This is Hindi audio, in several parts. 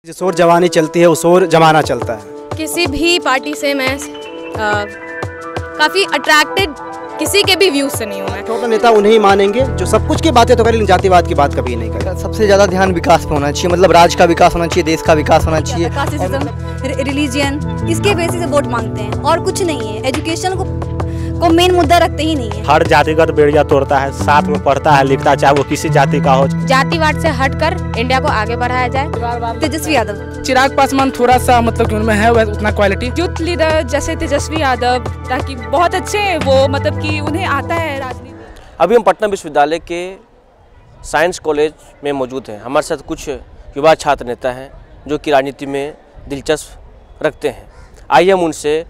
जिस ओर जवानी चलती है उस ओर जमाना चलता है। किसी भी पार्टी से मैं काफ़ी अट्रैक्टेड किसी के भी व्यूज से नहीं हूँ मैं। छोटा नेता उन्हें मानेंगे जो सब कुछ की बातें तो करें लेकिन जातिवाद की बात कभी नहीं करें। सबसे ज़्यादा ध्यान विकास पे होना चाहिए, मतलब राज्य का विकास होना चाहिए, देश का विकास होना चाहिए। कास्टिज्म, रिलीजियन, इसके बेसिस से वोट मांगते हैं और कुछ नहीं है। एजुकेशन को मेन मुद्दा रखते ही नहीं है। हर जातिगत बेड़िया तोड़ता है, साथ में पढ़ता है लिखता है, चाहे वो किसी जाति का हो। जातिवाद से हटकर इंडिया को आगे बढ़ाया जाए। तेजस्वी यादव, चिराग पासवान थोड़ा सा मतलब कि उनमें है उतना क्वालिटी। यूथ लीडर जैसे तेजस्वी यादव, ताकि बहुत अच्छे वो मतलब कि उन्हें आता है राजनीति। अभी हम पटना विश्वविद्यालय के साइंस कॉलेज में मौजूद हैं। हमारे साथ कुछ युवा छात्र नेता हैं जो कि राजनीति में दिलचस्प रखते हैं। आइए हम उनसे,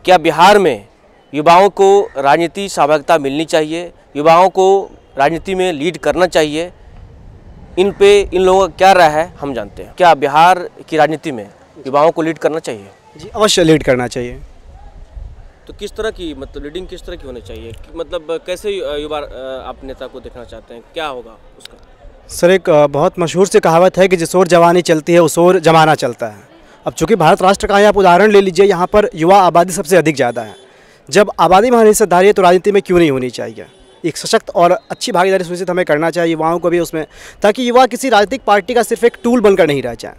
क्या बिहार में युवाओं को राजनीति सहभागिता मिलनी चाहिए, युवाओं को राजनीति में लीड करना चाहिए, इन लोगों का क्या राय है हम जानते हैं। क्या बिहार की राजनीति में युवाओं को लीड करना चाहिए? जी अवश्य लीड करना चाहिए। तो किस तरह की मतलब लीडिंग किस तरह की होनी चाहिए, मतलब कैसे युवा आप नेता को देखना चाहते हैं, क्या होगा उसका? सर एक बहुत मशहूर सी कहावत है कि जिस ओर जवानी चलती है उस ओर जमाना चलता है। अब चूँकि भारत राष्ट्र का आप उदाहरण ले लीजिए, यहाँ पर युवा आबादी सबसे अधिक ज़्यादा है। जब आबादी में हमारी हिस्सेदारी है तो राजनीति में क्यों नहीं होनी चाहिए। एक सशक्त और अच्छी भागीदारी सुनिश्चित हमें करना चाहिए युवाओं को भी उसमें, ताकि युवा किसी राजनीतिक पार्टी का सिर्फ एक टूल बनकर नहीं रह जाए,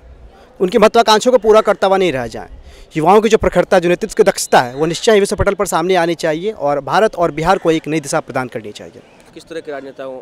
उनकी महत्वाकांक्षाओं को पूरा करता हुआ नहीं रह जाए। युवाओं की जो प्रखरता, जो नेतृत्व की दक्षता है, वो निश्चय ही विश्व पटल पर सामने आनी चाहिए और भारत और बिहार को एक नई दिशा प्रदान करनी चाहिए। किस तरह के राजनेताओं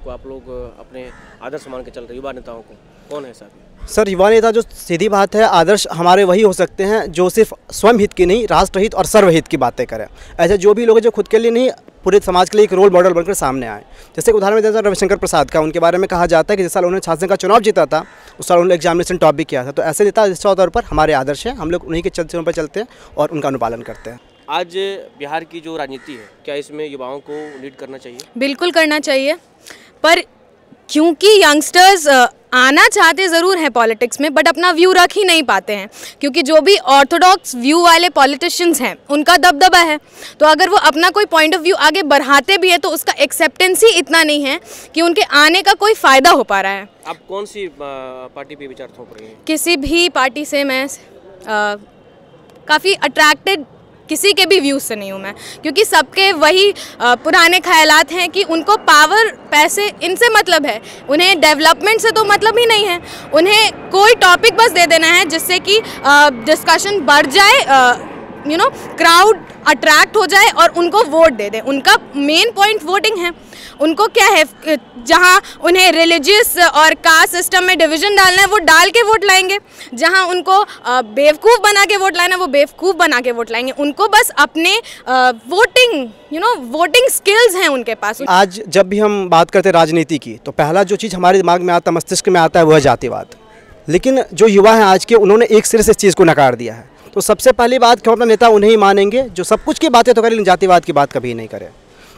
को आप लोग अपने आदर्श मान के चल रहे युवा नेताओं को, कौन है साहब? सर युवा नेता जो सीधी बात है, आदर्श हमारे वही हो सकते हैं जो सिर्फ स्वयं हित की नहीं, राष्ट्रहित और सर्वहित की बातें करें। ऐसे जो भी लोग हैं जो खुद के लिए नहीं, पूरे समाज के लिए एक रोल मॉडल बनकर सामने आए। जैसे उदाहरण में जैसा रविशंकर प्रसाद का, उनके बारे में कहा जाता है कि जिस साल उन्होंने शासन का चुनाव जीता था उस साल उन्होंने एग्जामिनेशन टॉप भी किया था। तो ऐसे नेता निश्चित तौर पर हमारे आदर्श हैं, हम लोग उन्हीं के चलते पर चलते हैं और उनका अनुपालन करते हैं। आज बिहार की जो राजनीति है, क्या इसमें युवाओं को लीड करना चाहिए? बिल्कुल करना चाहिए, पर क्योंकि यंगस्टर्स आना चाहते ज़रूर हैं पॉलिटिक्स में, बट अपना व्यू रख ही नहीं पाते हैं, क्योंकि जो भी ऑर्थोडॉक्स व्यू वाले पॉलिटिशियंस हैं उनका दबदबा है। तो अगर वो अपना कोई पॉइंट ऑफ व्यू आगे बढ़ाते भी है तो उसका एक्सेप्टेंस ही इतना नहीं है कि उनके आने का कोई फ़ायदा हो पा रहा है। आप कौन सी पार्टी पे विचार थोप रही हैं? किसी भी पार्टी से मैं काफ़ी अट्रैक्टेड किसी के भी व्यूज़ से नहीं हूँ मैं, क्योंकि सबके वही पुराने ख्यालात हैं कि उनको पावर, पैसे, इनसे मतलब है, उन्हें डेवलपमेंट से तो मतलब ही नहीं है। उन्हें कोई टॉपिक बस दे देना है जिससे कि डिस्कशन बढ़ जाए, क्राउड अट्रैक्ट हो जाए और उनको वोट दे दें। उनका मेन पॉइंट वोटिंग है। उनको क्या है, जहाँ उन्हें रिलीजियस और कास्ट सिस्टम में डिवीज़न डालना है वो डाल के वोट लाएंगे, जहाँ उनको बेवकूफ़ बना के वोट लाना है वो बेवकूफ़ बना के वोट लाएंगे। उनको बस अपने वोटिंग स्किल्स हैं उनके पास। आज जब भी हम बात करते हैं राजनीति की तो पहला जो चीज़ हमारे दिमाग में आता है, मस्तिष्क में आता है, वह जातिवाद। लेकिन जो युवा हैं आज के, उन्होंने एक सिरे से इस चीज़ को नकार दिया है। तो सबसे पहली बात क्यों अपना नेता उन्हें मानेंगे जो सब कुछ की बातें तो करें लेकिन जातिवाद की बात कभी नहीं करें,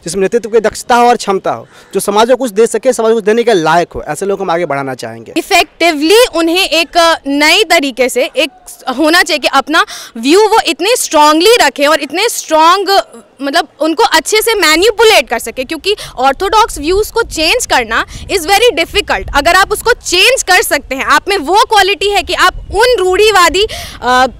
जिसमें नेतृत्व की दक्षता हो और क्षमता हो, जो समाज को कुछ दे सके, समाज को कुछ देने के लायक हो। ऐसे लोग हम आगे बढ़ाना चाहेंगे। इफेक्टिवली उन्हें एक नई तरीके से एक होना चाहिए कि अपना व्यू वो इतने स्ट्रांगली रखें और इतने स्ट्रांग, मतलब उनको अच्छे से मैनिपुलेट कर सके, क्योंकि ऑर्थोडॉक्स व्यूज़ को चेंज करना इज़ वेरी डिफ़िकल्ट। अगर आप उसको चेंज कर सकते हैं, आप में वो क्वालिटी है कि आप उन रूढ़िवादी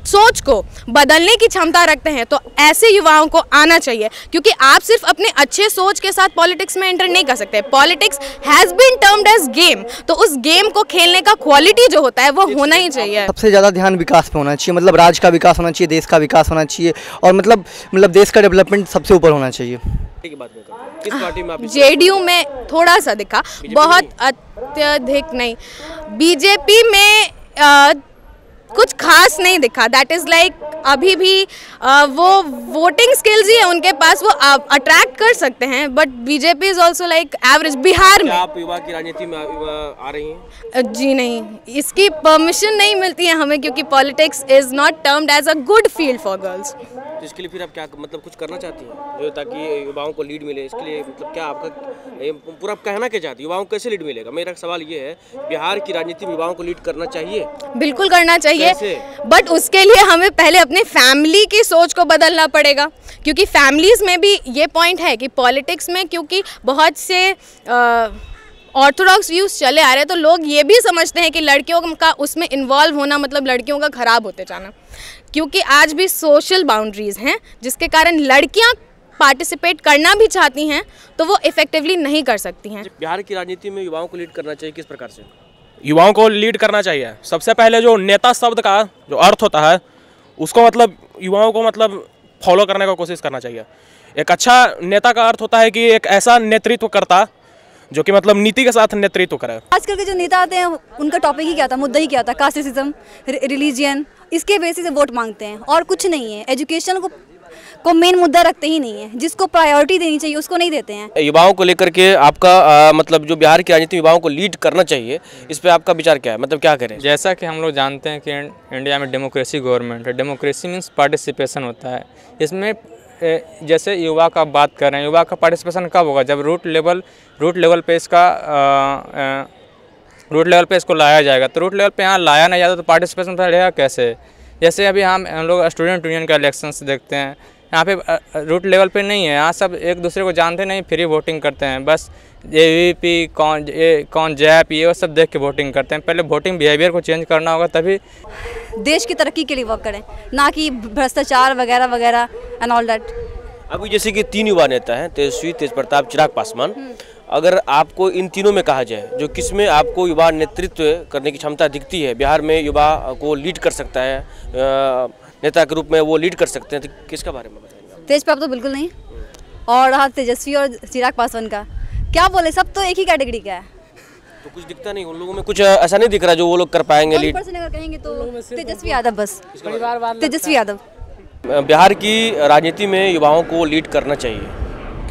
सोच को बदलने की क्षमता रखते हैं, तो ऐसे युवाओं को आना चाहिए। क्योंकि आप सिर्फ अपने अच्छे सोच के साथ पॉलिटिक्स में एंटर नहीं कर सकते। Politics has been termed as game, तो उस गेम को खेलने का क्वालिटी जो होता है वो होना ही चाहिए। सबसे ज़्यादा ध्यान विकास पे होना चाहिए, मतलब राज्य का विकास होना चाहिए, देश का विकास होना चाहिए और मतलब देश का डेवलपमेंट सबसे ऊपर होना चाहिए। किस पार्टी में आप? जेडीयू में थोड़ा सा दिखा, बहुत अत्यधिक नहीं। बीजेपी में कुछ खास नहीं दिखा। दैट इज़ लाइक अभी भी वो वोटिंग स्किल्स ही है उनके पास, वो अट्रैक्ट कर सकते हैं, but BJP is also like average. Bihar में आप युवा की राजनीति में आ रही हैं? जी नहीं, इसकी परमिशन नहीं मिलती है हमें, क्योंकि politics is not termed as a good field for girls. तो इसके लिए फिर आप क्या मतलब कुछ करना चाहती हैं जो ताकि युवाओं को लीड मिले? इसके लिए मतलब क्या आपका पूरा कहना क्या चाहती है, युवाओं को कैसे लीड मिलेगा? मेरा सवाल ये है, बिहार की राजनीति में युवाओं को लीड करना चाहिए? बिल्कुल करना चाहिए, बट उसके लिए हमें पहले अपने फैमिली की सोच को बदलना पड़ेगा, क्योंकि फैमिलीज़ में भी ये पॉइंट है कि पॉलिटिक्स में, क्योंकि बहुत से ऑर्थोडॉक्स व्यूज़ चले आ रहे हैं तो लोग ये भी समझते हैं कि लड़कियों का उसमें इन्वॉल्व होना मतलब लड़कियों का ख़राब होते जाना, क्योंकि आज भी सोशल बाउंड्रीज़ हैं जिसके कारण लड़कियां पार्टिसिपेट करना भी चाहती हैं तो वो इफ़ेक्टिवली नहीं कर सकती हैं। बिहार की राजनीति में युवाओं को लीड करना चाहिए, किस प्रकार से? युवाओं को लीड करना चाहिए। सबसे पहले जो नेता शब्द का जो अर्थ होता है उसको मतलब युवाओं को मतलब फॉलो करने का कोशिश करना चाहिए। एक अच्छा नेता का अर्थ होता है कि एक ऐसा नेतृत्व करता जो कि मतलब नीति के साथ नेतृत्व करे। आजकल के जो नेता आते हैं उनका टॉपिक ही क्या था, मुद्दा ही क्या था, कास्टिज्म, रिलीजियन, इसके बेसिस से वोट मांगते हैं और कुछ नहीं है। एजुकेशन को मेन मुद्दा रखते ही नहीं है, जिसको प्रायोरिटी देनी चाहिए उसको नहीं देते हैं। युवाओं को लेकर के आपका मतलब जो बिहार की राजनीति में युवाओं को लीड करना चाहिए, इस पे आपका विचार क्या है, मतलब क्या करें? जैसा कि हम लोग जानते हैं कि इंडिया में डेमोक्रेसी गवर्नमेंट है। डेमोक्रेसी मीन्स पार्टिसिपेशन होता है। इसमें जैसे युवा का बात कर रहे हैं, युवा का पार्टिसिपेशन कब होगा? जब रूट लेवल पे इसको लाया जाएगा। तो रूट लेवल पे यहाँ लाया नहीं जाता तो पार्टिसिपेशन रहेगा कैसे? जैसे अभी हम लोग स्टूडेंट यूनियन का इलेक्शंस देखते हैं, यहाँ पे रूट लेवल पे नहीं है। यहाँ सब एक दूसरे को जानते नहीं, फ्री वोटिंग करते हैं। बस AVP कौन जैप ये सब देख के वोटिंग करते हैं। पहले वोटिंग बिहेवियर को चेंज करना होगा तभी देश की तरक्की के लिए वर्क करें, ना कि भ्रष्टाचार वगैरह वगैरह एंड ऑल दैट। अभी जैसे कि 3 युवा नेता हैं, तेजस्वी, तेजप्रताप, चिराग पासवान। अगर आपको इन तीनों में कहा जाए जो किसमें आपको युवा नेतृत्व करने की क्षमता दिखती है, बिहार में युवा को लीड कर सकता है, नेता के रूप में वो लीड कर सकते हैं, तो किसका बारे में बताएंगे? तेजप्रताप तो बिल्कुल नहीं, और रहा तेजस्वी और चिराग पासवान का, क्या बोले, सब तो एक ही कैटेगरी का है। तो कुछ दिखता नहीं उन लोगों में, कुछ ऐसा नहीं दिख रहा जो वो लोग कर पाएंगे लीड? अगर कहेंगे तो तेजस्वी यादव, बस तेजस्वी यादव। बिहार की राजनीति में युवाओं को लीड करना चाहिए,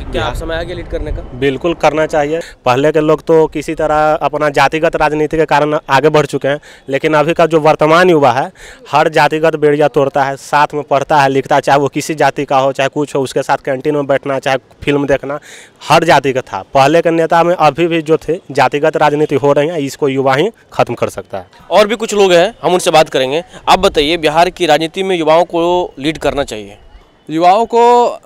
क्या समय आ गया लीड करने का? बिल्कुल करना चाहिए। पहले के लोग तो किसी तरह अपना जातिगत राजनीति के कारण आगे बढ़ चुके हैं, लेकिन अभी का जो वर्तमान युवा है हर जातिगत बेड़िया तोड़ता है, साथ में पढ़ता है लिखता है, चाहे वो किसी जाति का हो चाहे कुछ हो, उसके साथ कैंटीन में बैठना चाहे फिल्म देखना, हर जाति का था। पहले के नेता में अभी भी जो थे जातिगत राजनीति हो रही है, इसको युवा ही खत्म कर सकता है। और भी कुछ लोग हैं, हम उनसे बात करेंगे। आप बताइए, बिहार की राजनीति में युवाओं को लीड करना चाहिए? युवाओं को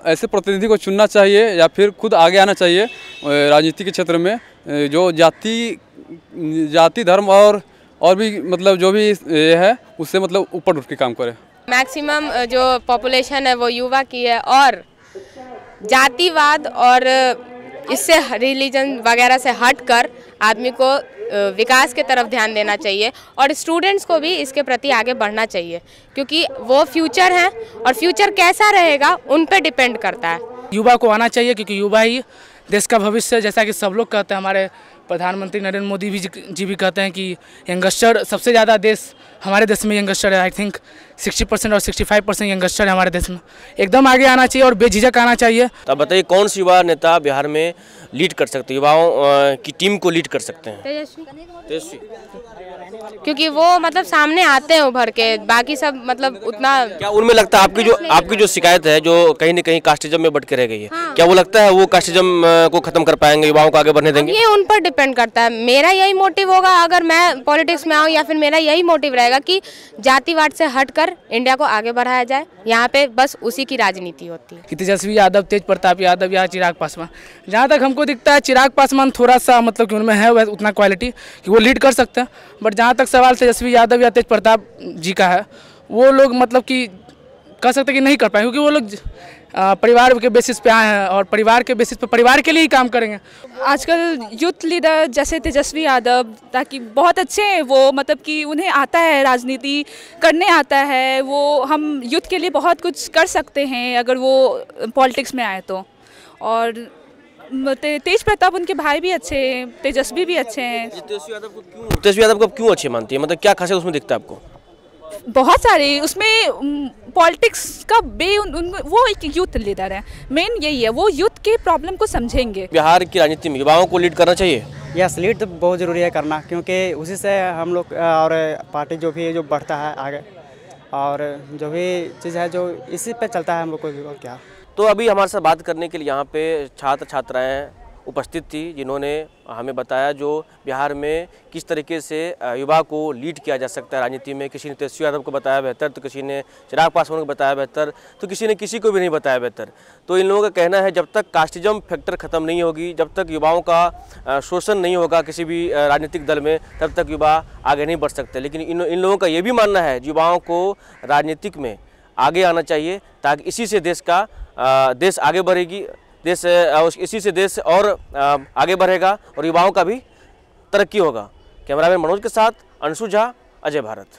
ऐसे प्रतिनिधि को चुनना चाहिए या फिर खुद आगे आना चाहिए राजनीति के क्षेत्र में, जो जाति धर्म और भी मतलब जो भी ये है उससे मतलब ऊपर उठ के काम करे। मैक्सिमम जो पॉपुलेशन है वो युवा की है और जातिवाद और इससे रिलीजन वगैरह से हटकर आदमी को विकास के तरफ ध्यान देना चाहिए और स्टूडेंट्स को भी इसके प्रति आगे बढ़ना चाहिए, क्योंकि वो फ्यूचर हैं और फ्यूचर कैसा रहेगा उन पे डिपेंड करता है। युवा को आना चाहिए क्योंकि युवा ही देश का भविष्य, जैसा कि सब लोग कहते हैं। हमारे प्रधानमंत्री नरेंद्र मोदी जी भी कहते हैं कि यंगस्टर सबसे ज़्यादा देश हमारे देश में यंगस्टर है। आई थिंक 60% और 65% यंगस्टर है हमारे देश में। एकदम आगे आना चाहिए और बेझिझक आना चाहिए। तो अब बताइए, कौन सी युवा नेता बिहार में लीड कर सकते हैं, युवाओं की टीम को लीड कर सकते हैं? तेजस्वी, क्योंकि वो मतलब सामने आते हैं उभर के, बाकी सब मतलब उतना। क्या उनमें लगता है आपकी जो शिकायत है जो कहीं न कहीं कास्टिज्म में बढ़ के रह गई है, क्या वो लगता है वो कास्टिज्म को खत्म कर पाएंगे, युवाओं को आगे बढ़ने देंगे? ये उन पर डिपेंड करता है। मेरा यही मोटिव होगा अगर मैं पॉलिटिक्स में आऊँ, या फिर मेरा यही मोटिव रहेगा कि जातिवाद से हटकर इंडिया को आगे बढ़ाया जाए। यहाँ पे बस उसी की राजनीति होती है। कि तेजस्वी यादव, तेजप्रताप यादव या चिराग पासवान, जहाँ तक हमको दिखता है चिराग पासवान थोड़ा सा मतलब कि उनमें है उतना क्वालिटी कि वो लीड कर सकते हैं। बट जहाँ तक सवाल तेजस्वी यादव या तेजप्रताप जी का है, वो लोग मतलब कि कह सकते कि नहीं कर पाए, क्योंकि वो लोग परिवार के बेसिस पे आए हैं और परिवार के बेसिस पे परिवार के लिए ही काम करेंगे। आजकल यूथ लीडर जैसे तेजस्वी यादव ताकि बहुत अच्छे हैं, वो मतलब कि उन्हें आता है राजनीति करने आता है, वो हम यूथ के लिए बहुत कुछ कर सकते हैं अगर वो पॉलिटिक्स में आए तो। और तेजप्रताप उनके भाई भी अच्छे हैं, तेजस्वी भी अच्छे हैं। तेजस्वी यादव को क्यों अच्छे मानती है, मतलब क्या खासियत उसमें दिखता है आपको? बहुत सारे उसमें पॉलिटिक्स का वो एक यूथ लीडर है, मेन यही है, वो यूथ के प्रॉब्लम को समझेंगे। बिहार की राजनीति में युवाओं को लीड करना चाहिए? यस, लीड तो बहुत ज़रूरी है करना, क्योंकि उसी से हम लोग और पार्टी जो भी है जो बढ़ता है आगे, और जो भी चीज़ है जो इसी पे चलता है हम लोग को भी। और क्या, तो अभी हमारे साथ बात करने के लिए यहाँ पे छात्र छात्राएँ उपस्थित थी, जिन्होंने हमें बताया जो बिहार में किस तरीके से युवा को लीड किया जा सकता है राजनीति में। किसी ने तेजस्वी यादव को बताया बेहतर, तो किसी ने चिराग पासवान को बताया बेहतर, तो किसी ने किसी को भी नहीं बताया बेहतर। तो इन लोगों का कहना है जब तक कास्टिज्म फैक्टर ख़त्म नहीं होगी, जब तक युवाओं का शोषण नहीं होगा किसी भी राजनीतिक दल में, तब तक युवा आगे नहीं बढ़ सकते। लेकिन इन लोगों का ये भी मानना है युवाओं को राजनीतिक में आगे आना चाहिए, ताकि इसी से देश आगे बढ़ेगी, इसी से देश और आगे बढ़ेगा और युवाओं का भी तरक्की होगा। कैमरामैन मनोज के साथ अंशु झा, अजय भारत।